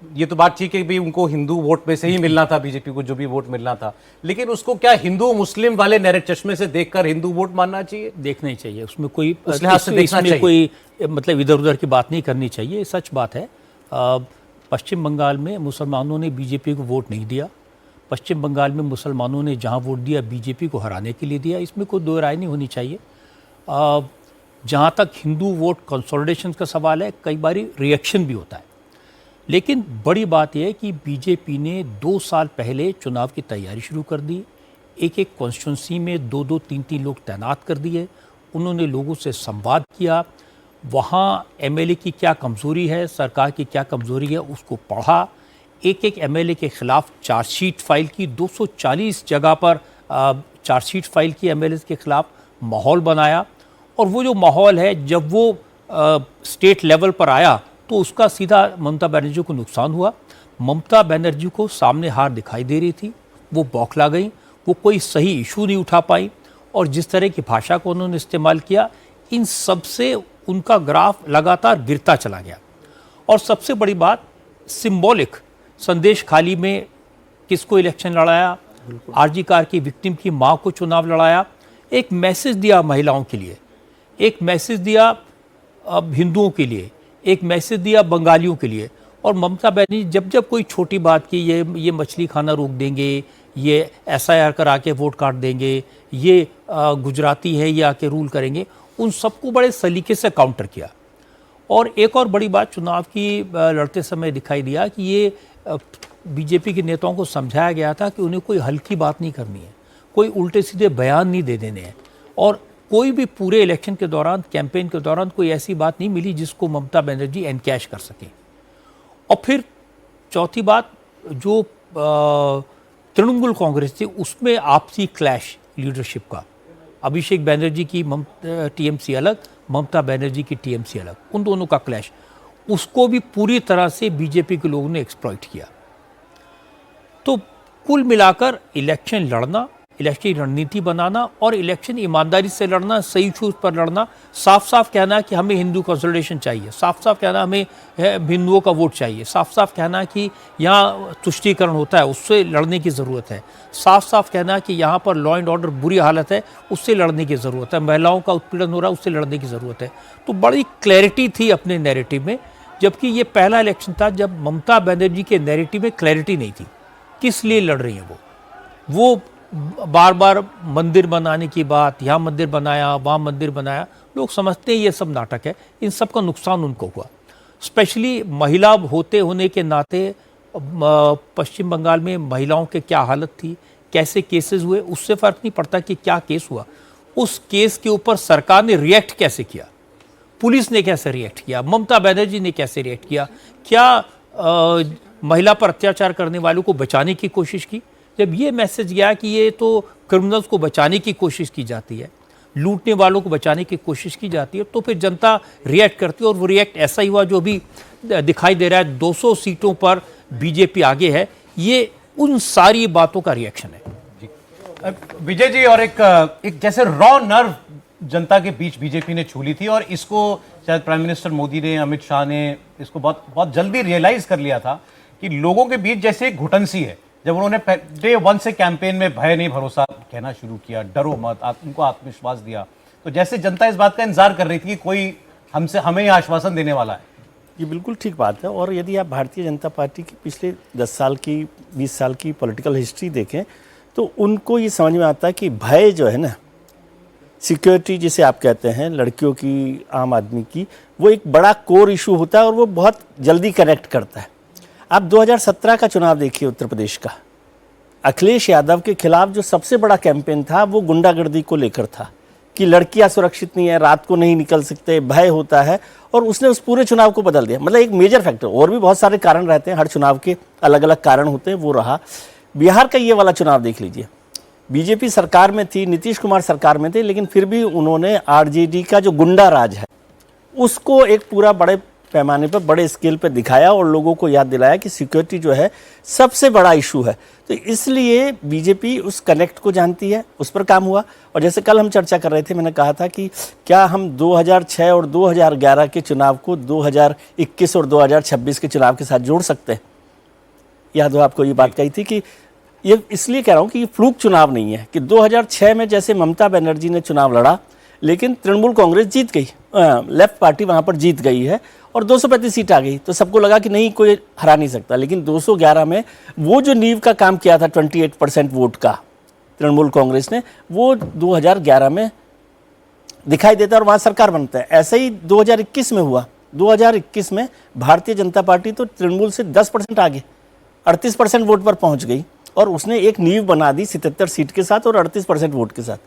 ये तो बात ठीक है भी उनको हिंदू वोट में से ही मिलना था, बीजेपी को जो भी वोट मिलना था, लेकिन उसको क्या हिंदू मुस्लिम वाले नैरेट चश्मे से देखकर हिंदू वोट मानना चाहिए? देखना ही चाहिए, उसमें कोई उस लिहाज से देखना चाहिए, कोई मतलब इधर उधर की बात नहीं करनी चाहिए। सच बात है, पश्चिम बंगाल में मुसलमानों ने बीजेपी को वोट नहीं दिया। पश्चिम बंगाल में मुसलमानों ने जहां वोट दिया बीजेपी को हराने के लिए दिया, इसमें कोई दो राय नहीं होनी चाहिए। जहां तक हिंदू वोट कंसोलिडेशन का सवाल है, कई बारी रिएक्शन भी होता है, लेकिन बड़ी बात यह है कि बीजेपी ने 2 साल पहले चुनाव की तैयारी शुरू कर दी। एक एक कॉन्स्टिट्यूंसी में 2-2, 3-3 लोग तैनात कर दिए। उन्होंने लोगों से संवाद किया, वहाँ एमएलए की क्या कमज़ोरी है, सरकार की क्या कमज़ोरी है, उसको पढ़ा। एक एक एमएलए के खिलाफ चार्जशीट फाइल की, 240 जगह पर चार्जशीट फाइल की एमएलए के खिलाफ, माहौल बनाया। और वो जो माहौल है, जब वो स्टेट लेवल पर आया तो उसका सीधा ममता बनर्जी को नुकसान हुआ। ममता बनर्जी को सामने हार दिखाई दे रही थी, वो बौखला गई, वो कोई सही इशू नहीं उठा पाई, और जिस तरह की भाषा को उन्होंने इस्तेमाल किया, इन सब से उनका ग्राफ लगातार गिरता चला गया। और सबसे बड़ी बात, सिंबॉलिक संदेश खाली में किसको इलेक्शन लड़ाया, आरजी कार की विक्टिम की माँ को चुनाव लड़ाया, एक मैसेज दिया महिलाओं के लिए, एक मैसेज दिया अब हिंदुओं के लिए, एक मैसेज दिया बंगालियों के लिए। और ममता बनर्जी जब जब कोई छोटी बात की, ये मछली खाना रोक देंगे, ये एसआईआर करा के वोट काट देंगे, ये गुजराती है ये आके रूल करेंगे, उन सबको बड़े सलीके से काउंटर किया। और एक और बड़ी बात चुनाव की लड़ते समय दिखाई दिया कि ये बीजेपी के नेताओं को समझाया गया था कि उन्हें कोई हल्की बात नहीं करनी है, कोई उल्टे सीधे बयान नहीं दे देने हैं, और कोई भी पूरे इलेक्शन के दौरान, कैंपेन के दौरान कोई ऐसी बात नहीं मिली जिसको ममता बनर्जी एनकैश कर सके। और फिर चौथी बात, जो तृणमूल कांग्रेस थी उसमें आपसी क्लैश लीडरशिप का, अभिषेक बनर्जी की टीएमसी अलग, ममता बनर्जी की टीएमसी अलग, उन दोनों का क्लैश, उसको भी पूरी तरह से बीजेपी के लोगों ने एक्सप्लॉइट किया। तो कुल मिलाकर इलेक्शन लड़ना, इलेक्शन रणनीति बनाना और इलेक्शन ईमानदारी से लड़ना, सही इशूज पर लड़ना, साफ साफ कहना कि हमें हिंदू कंसोलिडेशन चाहिए, साफ साफ कहना हमें हिंदुओं का वोट चाहिए, साफ साफ कहना कि यहाँ तुष्टीकरण होता है उससे लड़ने की ज़रूरत है, साफ साफ कहना कि यहाँ पर लॉ एंड ऑर्डर बुरी हालत है उससे लड़ने की ज़रूरत है, महिलाओं का उत्पीड़न हो रहा है उससे लड़ने की ज़रूरत है। तो बड़ी क्लैरिटी थी अपने नैरेटिव में, जबकि ये पहला इलेक्शन था जब ममता बनर्जी के नैरेटिव में क्लैरिटी नहीं थी किस लिए लड़ रही हैं। वो बार बार मंदिर बनाने की बात, यहाँ मंदिर बनाया वहाँ मंदिर बनाया, लोग समझते हैं ये सब नाटक है, इन सब का नुकसान उनको हुआ। स्पेशली महिला होते होने के नाते पश्चिम बंगाल में महिलाओं के क्या हालत थी, कैसे केसेस हुए, उससे फ़र्क नहीं पड़ता कि क्या केस हुआ, उस केस के ऊपर सरकार ने रिएक्ट कैसे किया, पुलिस ने कैसे रिएक्ट किया, ममता बनर्जी ने कैसे रिएक्ट किया, क्या महिला पर अत्याचार करने वालों को बचाने की कोशिश की। जब ये मैसेज गया कि ये तो क्रिमिनल्स को बचाने की कोशिश की जाती है, लूटने वालों को बचाने की कोशिश की जाती है, तो फिर जनता रिएक्ट करती है, और वो रिएक्ट ऐसा ही हुआ जो भी दिखाई दे रहा है। 200 सीटों पर बीजेपी आगे है, ये उन सारी बातों का रिएक्शन है। विजय जी, और एक जैसे रॉ नर्व जनता के बीच बीजेपी ने छू ली थी, और इसको शायद प्राइम मिनिस्टर मोदी ने, अमित शाह ने इसको बहुत बहुत जल्दी रियलाइज कर लिया था कि लोगों के बीच जैसे एक घुटन सी है। जब उन्होंने डे 1 से कैंपेन में भय नहीं भरोसा कहना शुरू किया, डरो मत, उनको आत्मविश्वास दिया, तो जैसे जनता इस बात का इंतजार कर रही थी कि कोई हमें यह आश्वासन देने वाला है। ये बिल्कुल ठीक बात है। और यदि आप भारतीय जनता पार्टी की पिछले 10 साल की, 20 साल की पॉलिटिकल हिस्ट्री देखें तो उनको ये समझ में आता है कि भय जो है ना, सिक्योरिटी जिसे आप कहते हैं, लड़कियों की, आम आदमी की, वो एक बड़ा कोर इशू होता है और वो बहुत जल्दी कनेक्ट करता है। आप 2017 का चुनाव देखिए उत्तर प्रदेश का, अखिलेश यादव के खिलाफ जो सबसे बड़ा कैंपेन था वो गुंडागर्दी को लेकर था कि लड़कियां सुरक्षित नहीं है, रात को नहीं निकल सकते, भय होता है, और उसने उस पूरे चुनाव को बदल दिया। मतलब एक मेजर फैक्टर, और भी बहुत सारे कारण रहते हैं, हर चुनाव के अलग अलग कारण होते हैं, वो रहा। बिहार का ये वाला चुनाव देख लीजिए, बीजेपी सरकार में थी, नीतीश कुमार सरकार में थे, लेकिन फिर भी उन्होंने आरजेडी का जो गुंडा राज है उसको एक पूरा बड़े पैमाने पर, बड़े स्केल पर दिखाया और लोगों को याद दिलाया कि सिक्योरिटी जो है सबसे बड़ा इशू है। तो इसलिए बीजेपी उस कनेक्ट को जानती है, उस पर काम हुआ। और जैसे कल हम चर्चा कर रहे थे, मैंने कहा था कि क्या हम 2006 और 2011 के चुनाव को 2021 और 2026 के चुनाव के साथ जोड़ सकते हैं। यादव आपको ये बात कही थी कि ये इसलिए कह रहा हूँ कि ये फ्लूक चुनाव नहीं है कि 2006 में जैसे ममता बनर्जी ने चुनाव लड़ा लेकिन तृणमूल कांग्रेस जीत गई, लेफ्ट पार्टी वहाँ पर जीत गई है और 235 सीट आ गई, तो सबको लगा कि नहीं कोई हरा नहीं सकता। लेकिन 211 में वो जो नींव का काम किया था 28% वोट का तृणमूल कांग्रेस ने, वो 2011 में दिखाई देता है और वहाँ सरकार बनता है। ऐसा ही 2021 में हुआ। 2021 में भारतीय जनता पार्टी तो तृणमूल से 10% आगे 38% वोट पर पहुंच गई और उसने एक नींव बना दी 77 सीट के साथ और 38% वोट के साथ।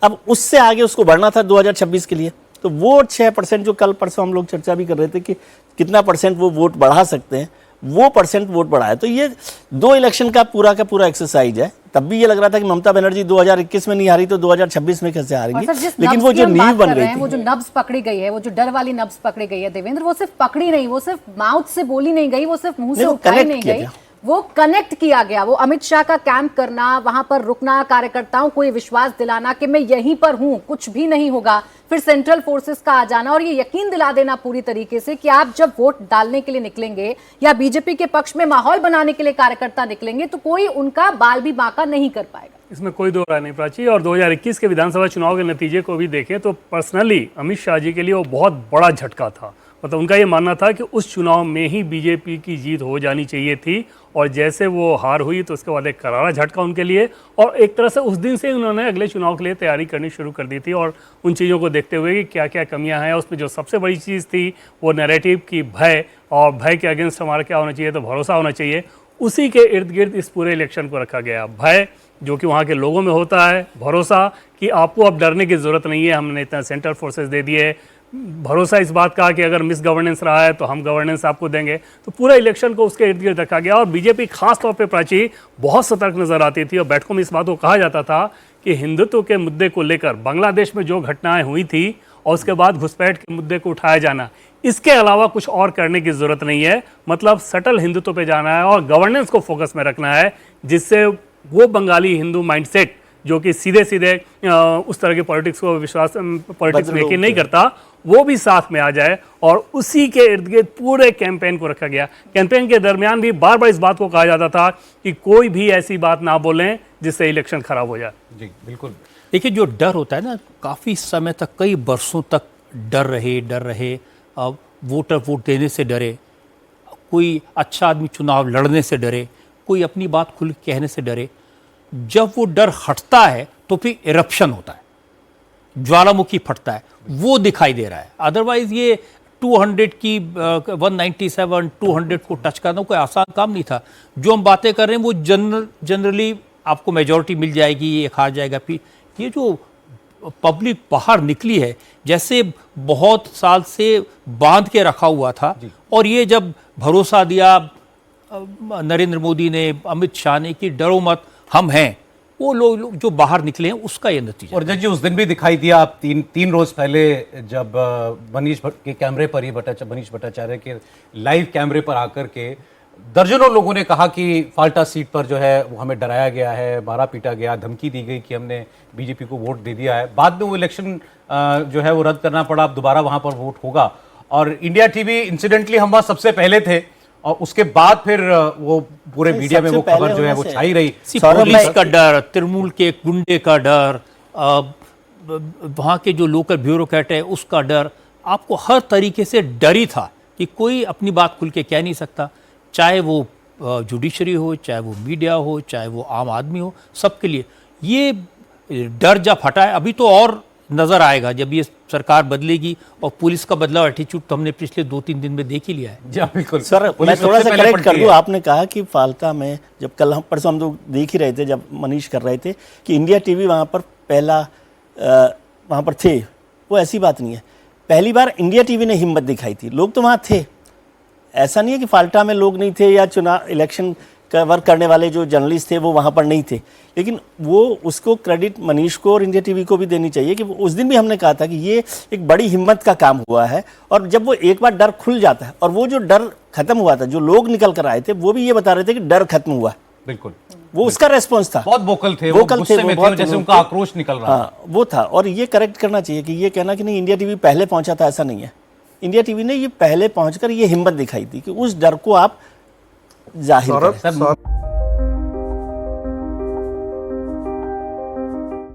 अब उससे आगे उसको बढ़ना था 2026 के लिए, तो वो 6% जो कल परसों हम लोग चर्चा भी कर रहे थे कि कितना परसेंट वो वोट बढ़ा सकते हैं, वो परसेंट वोट बढ़ाया। तो ये 2 इलेक्शन का पूरा एक्सरसाइज है। तब भी ये लग रहा था कि ममता बनर्जी 2021 में नहीं हारी तो 2026 में कैसे हारेंगी, लेकिन वो जो नींव बन गई थी, वो जो नब्ज पकड़ी गई है, वो जो डर वाली नब्ज पकड़ी गई है देवेंद्र, वो सिर्फ पकड़ी नहीं, वो सिर्फ माउथ से बोली नहीं गई, वो सिर्फ मुंह से उठाई नहीं गई, वो कनेक्ट किया गया। वो अमित शाह का कैंप करना, वहां पर रुकना, कार्यकर्ताओं को ये विश्वास दिलाना कि मैं यहीं पर हूं, कुछ भी नहीं होगा, फिर सेंट्रल फोर्सेस का आ जाना और ये यकीन दिला देना पूरी तरीके से कि आप जब वोट डालने के लिए निकलेंगे या बीजेपी के पक्ष में माहौल बनाने के लिए कार्यकर्ता निकलेंगे तो कोई उनका बाल भी बांका नहीं कर पाएगा। इसमें कोई दो राय नहीं प्राची। और 2021 के विधानसभा चुनाव के नतीजे को भी देखें तो पर्सनली अमित शाह जी के लिए वो बहुत बड़ा झटका था। मतलब उनका ये मानना था कि उस चुनाव में ही बीजेपी की जीत हो जानी चाहिए थी और जैसे वो हार हुई तो उसके बाद एक करारा झटका उनके लिए। और एक तरह से उस दिन से उन्होंने अगले चुनाव के लिए तैयारी करनी शुरू कर दी थी और उन चीज़ों को देखते हुए कि क्या क्या कमियां हैं। उसमें जो सबसे बड़ी चीज़ थी वो नैरेटिव की भय, और भय के अगेंस्ट हमारा क्या होना चाहिए, तो भरोसा होना चाहिए। उसी के इर्द गिर्द इस पूरे इलेक्शन को रखा गया। भय जो कि वहाँ के लोगों में होता है, भरोसा कि आपको अब डरने की ज़रूरत नहीं है, हमने इतना सेंट्रल फोर्सेस दे दिए, भरोसा इस बात का कि अगर मिस गवर्नेंस रहा है तो हम गवर्नेंस आपको देंगे। तो पूरा इलेक्शन को उसके इर्द गिर्द रखा गया और बीजेपी खास तौर पे प्राची बहुत सतर्क नजर आती थी और बैठकों में इस बात को कहा जाता था कि हिंदुत्व के मुद्दे को लेकर बांग्लादेश में जो घटनाएं हुई थी और उसके बाद घुसपैठ के मुद्दे को उठाया जाना, इसके अलावा कुछ और करने की जरूरत नहीं है। मतलब सटल हिंदुत्व पे जाना है और गवर्नेंस को फोकस में रखना है, जिससे वो बंगाली हिंदू माइंडसेट जो कि सीधे सीधे उस तरह के पॉलिटिक्स को विश्वास पॉलिटिक्स में यकीन नहीं करता, वो भी साथ में आ जाए। और उसी के इर्द गिर्द पूरे कैंपेन को रखा गया। कैंपेन के दरमियान भी बार बार इस बात को कहा जाता था कि कोई भी ऐसी बात ना बोलें जिससे इलेक्शन खराब हो जाए। जी बिल्कुल। देखिए, जो डर होता है ना, काफ़ी समय तक, कई बरसों तक डर रहे। वोटर वोट देने से डरे, कोई अच्छा आदमी चुनाव लड़ने से डरे, कोई अपनी बात खुल कहने से डरे। जब वो डर हटता है तो फिर इरप्शन होता है, ज्वालामुखी फटता है, वो दिखाई दे रहा है। अदरवाइज ये 200 की 197 200 को टच करना कोई आसान काम नहीं था। जो हम बातें कर रहे हैं वो जनरली आपको मेजॉरिटी मिल जाएगी, ये हार जाएगा। फिर ये जो पब्लिक बाहर निकली है, जैसे बहुत साल से बांध के रखा हुआ था, और ये जब भरोसा दिया नरेंद्र मोदी ने, अमित शाह ने कि डरो मत, हम हैं, वो लोग जो बाहर निकले हैं उसका ये नतीजा। और जज जी उस दिन भी दिखाई दिया, आप तीन रोज पहले जब मनीष के कैमरे पर ही मनीष भट्टाचार्य के लाइव कैमरे पर आकर के दर्जनों लोगों ने कहा कि फाल्टा सीट पर जो है वो हमें डराया गया है, मारा पीटा गया, धमकी दी गई कि हमने बीजेपी को वोट दे दिया है। बाद में वो इलेक्शन जो है वो रद्द करना पड़ा, अब दोबारा वहां पर वोट होगा। और इंडिया टीवी इंसिडेंटली हम वहां सबसे पहले थे और उसके बाद फिर वो पूरे मीडिया में वो खबर जो है वो छाई रही। पुलिस का डर, तृणमूल के गुंडे का डर, वहाँ के जो लोकल ब्यूरोक्रेट है उसका डर, आपको हर तरीके से डर ही था कि कोई अपनी बात खुल के कह नहीं सकता, चाहे वो जुडिशरी हो, चाहे वो मीडिया हो, चाहे वो आम आदमी हो, सबके लिए ये डर जब हटा है। अभी तो और नजर आएगा जब ये सरकार बदलेगी, और पुलिस का बदलाव एटीट्यूड तो हमने पिछले 2-3 दिन में देख ही लिया है। जी बिल्कुल सर, मैं थोड़ा सा करेक्ट कर दूं। आपने कहा कि फाल्टा में जब कल हम परसों हम लोग देख ही रहे थे, जब मनीष कर रहे थे कि इंडिया टीवी वहाँ पर पहला वहाँ पर थे, वो ऐसी बात नहीं है। पहली बार इंडिया टीवी ने हिम्मत दिखाई थी, लोग तो वहाँ थे। ऐसा नहीं है कि फाल्टा में लोग नहीं थे या चुनाव इलेक्शन कवर करने वाले जो जर्नलिस्ट थे वो वहाँ पर नहीं थे, लेकिन वो उसको क्रेडिट मनीष को और इंडिया टीवी को भी देनी चाहिए कि उस दिन भी हमने कहा था कि ये एक बड़ी हिम्मत का काम हुआ है। और जब वो एक बार डर खुल जाता है, और वो जो डर खत्म हुआ था, जो लोग निकल कर आए थे वो भी ये बता रहे थे कि डर खत्म हुआ। बिल्कुल, वो उसका रेस्पॉन्स था। बहुत वोकल थे, वो गुस्से में थे, जैसे उनका आक्रोश निकल रहा था। वो था। और ये करेक्ट करना चाहिए कि ये कहना कि नहीं इंडिया टीवी पहले पहुंचा था, ऐसा नहीं है। इंडिया टीवी ने ये पहले पहुंचकर ये हिम्मत दिखाई थी कि उस डर को आप जाहिर करें। सर